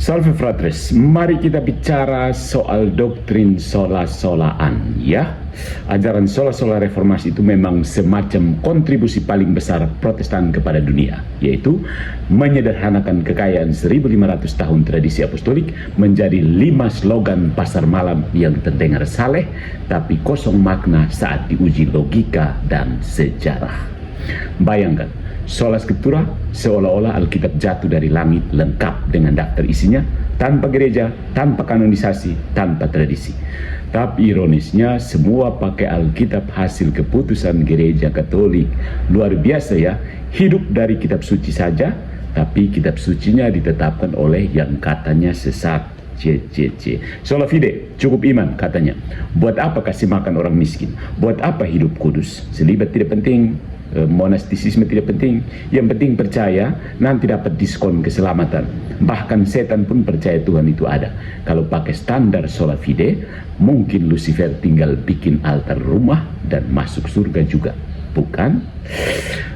Salve fratres, mari kita bicara soal doktrin sola-solaan ya. Ajaran sola-sola reformasi itu memang semacam kontribusi paling besar Protestan kepada dunia, yaitu menyederhanakan kekayaan 1500 tahun tradisi apostolik menjadi 5 slogan pasar malam yang terdengar saleh tapi kosong makna saat diuji logika dan sejarah. Bayangkan, sola scriptura seolah-olah Alkitab jatuh dari langit lengkap dengan daftar isinya, tanpa gereja, tanpa kanonisasi, tanpa tradisi. Tapi ironisnya semua pakai Alkitab hasil keputusan gereja Katolik. Luar biasa ya, hidup dari kitab suci saja, tapi kitab sucinya ditetapkan oleh yang katanya sesat. Sola fide, cukup iman katanya. Buat apa kasih makan orang miskin? Buat apa hidup kudus? Selibat tidak penting, monastisisme tidak penting, yang penting percaya, nanti dapat diskon keselamatan. Bahkan setan pun percaya Tuhan itu ada. Kalau pakai standar sola fide, mungkin Lucifer tinggal bikin altar rumah dan masuk surga juga, bukan?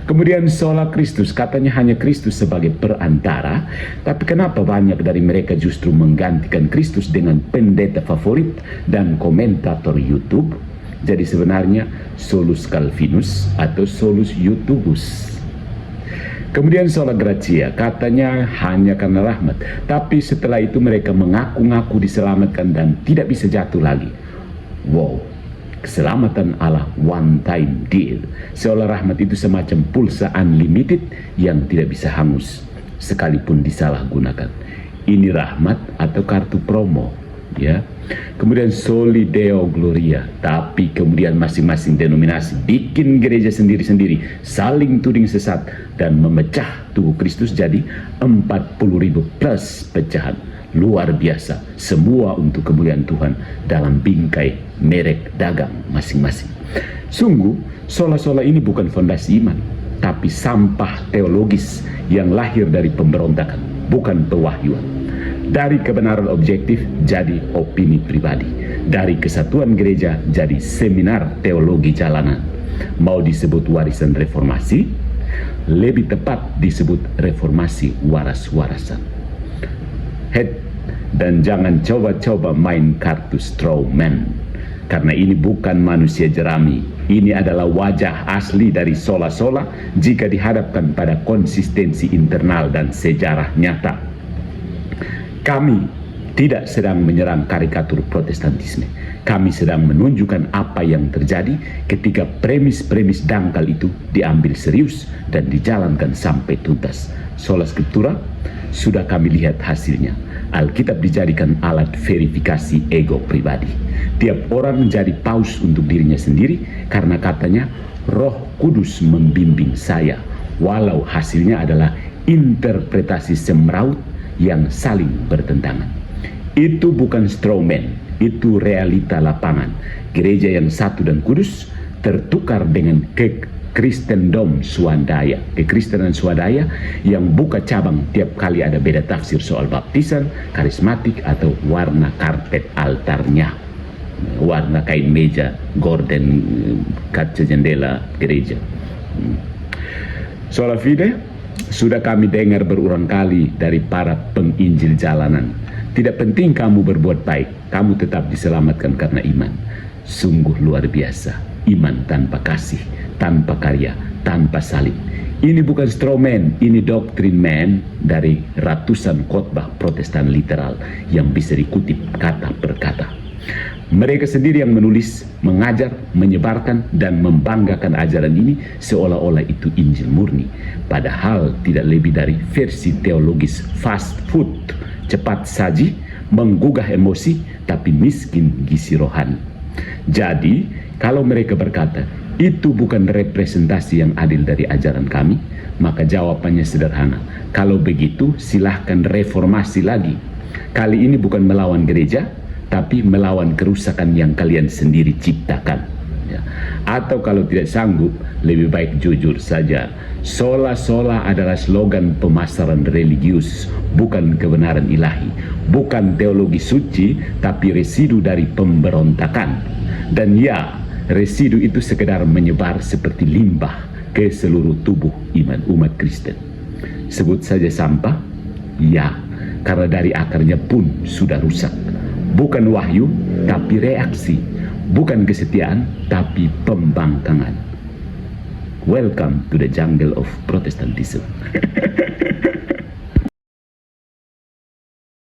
Kemudian sola Kristus, katanya hanya Kristus sebagai perantara, tapi kenapa banyak dari mereka justru menggantikan Kristus dengan pendeta favorit dan komentator YouTube? Jadi sebenarnya solus Calvinus atau solus YouTubus. Kemudian sola gratia, katanya hanya karena rahmat, tapi setelah itu mereka mengaku-ngaku diselamatkan dan tidak bisa jatuh lagi. Wow, keselamatan Allah one time deal, seolah rahmat itu semacam pulsa unlimited yang tidak bisa hangus sekalipun disalahgunakan. Ini rahmat atau kartu promo ya. Kemudian soli deo gloria, tapi kemudian masing-masing denominasi bikin gereja sendiri-sendiri, saling tuding sesat dan memecah tubuh Kristus jadi 40.000 plus pecahan. Luar biasa, semua untuk kemuliaan Tuhan dalam bingkai merek dagang masing-masing. Sungguh sola-sola ini bukan fondasi iman, tapi sampah teologis yang lahir dari pemberontakan, bukan pewahyuan. Dari kebenaran objektif jadi opini pribadi, dari kesatuan gereja jadi seminar teologi jalanan. Mau disebut warisan reformasi, lebih tepat disebut reformasi waras-warasan. Dan jangan coba-coba main kartu straw man, karena ini bukan manusia jerami. Ini adalah wajah asli dari sola-sola jika dihadapkan pada konsistensi internal dan sejarah nyata. Kami tidak sedang menyerang karikatur Protestantisme. Kami sedang menunjukkan apa yang terjadi ketika premis-premis dangkal itu diambil serius dan dijalankan sampai tuntas. Sola Scriptura sudah kami lihat hasilnya. Alkitab dijadikan alat verifikasi ego pribadi. Tiap orang menjadi paus untuk dirinya sendiri karena katanya Roh Kudus membimbing saya, walau hasilnya adalah interpretasi semraut yang saling bertentangan. Itu bukan straw man, itu realita lapangan. Gereja yang satu dan kudus tertukar dengan kekristenan swadaya yang buka cabang tiap kali ada beda tafsir soal baptisan, karismatik atau warna karpet altarnya, warna kain meja, gorden kaca jendela gereja. Sola fide sudah kami dengar berulang kali dari para penginjil jalanan. Tidak penting kamu berbuat baik, kamu tetap diselamatkan karena iman. Sungguh luar biasa, iman tanpa kasih, tanpa karya, tanpa salib. Ini bukan straw man, ini doktrin man dari ratusan khotbah Protestan literal yang bisa dikutip kata per kata. Mereka sendiri yang menulis, mengajar, menyebarkan, dan membanggakan ajaran ini seolah-olah itu Injil murni. Padahal tidak lebih dari versi teologis fast food, cepat saji, menggugah emosi, tapi miskin gizi rohani. Jadi, kalau mereka berkata, itu bukan representasi yang adil dari ajaran kami, maka jawabannya sederhana. Kalau begitu, silahkan reformasi lagi. Kali ini bukan melawan gereja, tapi melawan kerusakan yang kalian sendiri ciptakan ya. Atau kalau tidak sanggup, lebih baik jujur saja. Sola-sola adalah slogan pemasaran religius, bukan kebenaran ilahi, bukan teologi suci, tapi residu dari pemberontakan. Dan ya, residu itu sekedar menyebar seperti limbah ke seluruh tubuh iman umat Kristen. Sebut saja sampah, ya. karena dari akarnya pun sudah rusak. Bukan wahyu, tapi reaksi. Bukan kesetiaan, tapi pembangkangan. Welcome to the jungle of Protestantism.